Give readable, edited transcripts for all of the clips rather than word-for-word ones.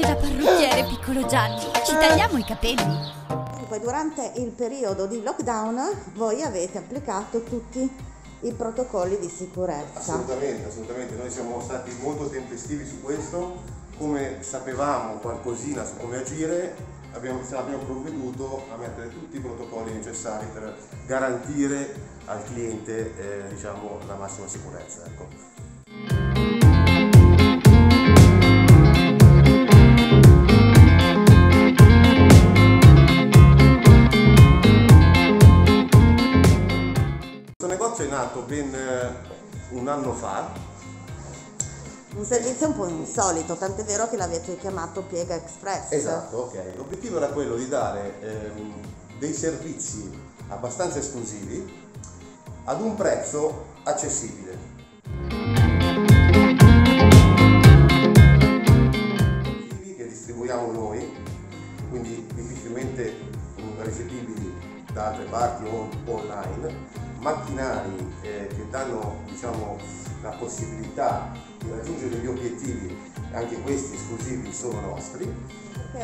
da parrucchiere, piccolo Gianni, ci tagliamo i capelli. Dunque, durante il periodo di lockdown voi avete applicato tutti i protocolli di sicurezza. Assolutamente, assolutamente. Noi siamo stati molto tempestivi su questo. Come sapevamo qualcosina su come agire, abbiamo provveduto a mettere tutti i protocolli necessari per garantire al cliente diciamo, la massima sicurezza. Ecco. Questo negozio è nato ben un anno fa. Un servizio un po' insolito, tant'è vero che l'avete chiamato Piega Express. Esatto, ok. L'obiettivo era quello di dare dei servizi abbastanza esclusivi ad un prezzo accessibile. Che distribuiamo noi, quindi difficilmente recepibili da altre parti o online, macchinari che danno diciamo, la possibilità di raggiungere gli obiettivi, anche questi esclusivi sono nostri.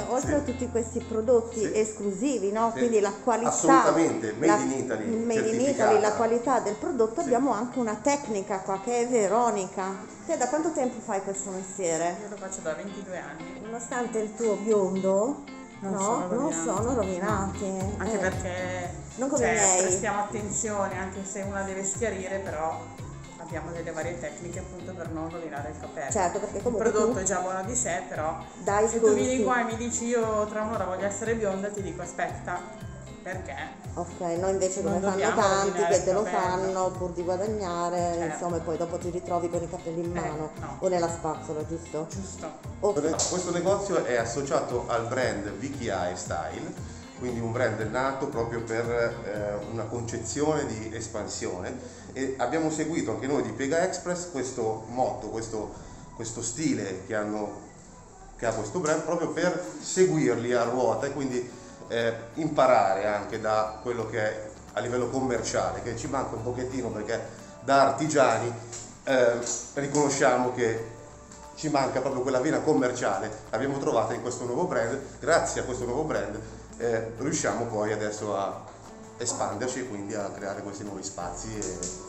Oltre a tutti questi prodotti esclusivi, no? Quindi la qualità, assolutamente, made in Italy, la qualità del prodotto, abbiamo anche una tecnica qua che è Veronica. Te da quanto tempo fai questo mestiere? Io lo faccio da 22 anni. Nonostante il tuo biondo, non sono rovinati. No. Anche perché non come lei. Prestiamo attenzione, anche se una deve schiarire, però abbiamo delle varie tecniche appunto per non rovinare il capello. Certo, perché comunque il prodotto è già buono di sé, però dai, se tu vieni qua e mi dici io tra un'ora voglio essere bionda, ti dico aspetta, perché? Ok, noi invece come fanno tanti che te lo fanno pur di guadagnare, certo. Insomma, e poi dopo ti ritrovi con i capelli in mano o nella spazzola, giusto? Giusto. Okay. Questo negozio è associato al brand Vicky Hairstyle, quindi un brand nato proprio per una concezione di espansione, e abbiamo seguito anche noi di Piega Express questo motto, questo stile che ha questo brand, proprio per seguirli a ruota e quindi imparare anche da quello che è a livello commerciale, che ci manca un pochettino perché da artigiani riconosciamo che ci manca proprio quella vena commerciale, l'abbiamo trovata in questo nuovo brand. Grazie a questo nuovo brand riusciamo poi adesso a espanderci e quindi a creare questi nuovi spazi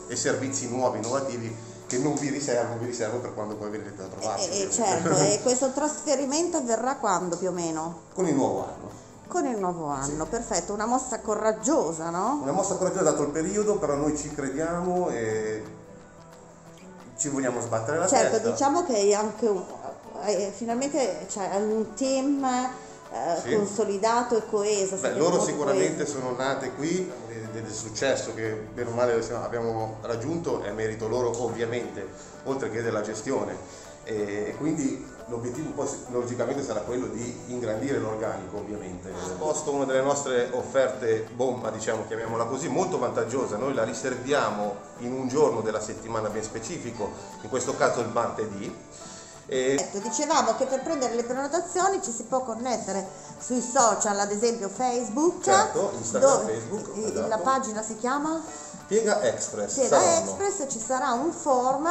e servizi nuovi, innovativi che non vi riservo per quando poi venite a trovarci. Certo, e questo trasferimento avverrà quando più o meno? Con il nuovo anno. Con il nuovo anno, sì. Perfetto, una mossa coraggiosa, no? Una mossa coraggiosa dato il periodo, però noi ci crediamo e ci vogliamo sbattere la testa. Certo, diciamo che è anche finalmente c'è un team consolidato e coeso. Loro sicuramente sono nate qui, del successo che bene o male abbiamo raggiunto è merito loro ovviamente, oltre che della gestione, e quindi l'obiettivo poi logicamente sarà quello di ingrandire l'organico ovviamente. Posto una delle nostre offerte bomba, diciamo, chiamiamola così, molto vantaggiosa, noi la riserviamo in un giorno della settimana ben specifico, in questo caso il martedì. Dicevamo che per prendere le prenotazioni ci si può connettere sui social, ad esempio Facebook, certo, Instagram, Facebook, esatto. La pagina si chiama? Piega Express. Piega Express, ci sarà un form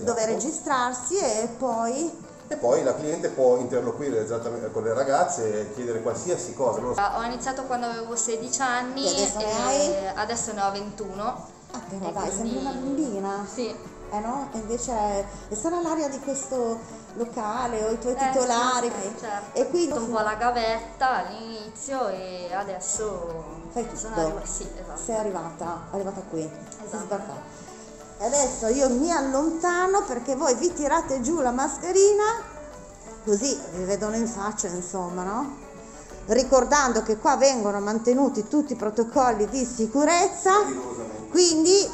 dove registrarsi e poi la cliente può interloquire esattamente con le ragazze e chiedere qualsiasi cosa. Ho iniziato quando avevo 16 anni e adesso ne ho 21. Ah, però dai, sembri una bambina. Sì. No? E invece sarà l'aria di questo locale o i tuoi titolari. Sì, certo. E quindi un po' la gavetta all'inizio e adesso fai tutto. Sono arrivata, sì, esatto. Sei arrivata qui. Esatto. Adesso io mi allontano perché voi vi tirate giù la mascherina, così vi vedono in faccia, insomma, no? Ricordando che qua vengono mantenuti tutti i protocolli di sicurezza, quindi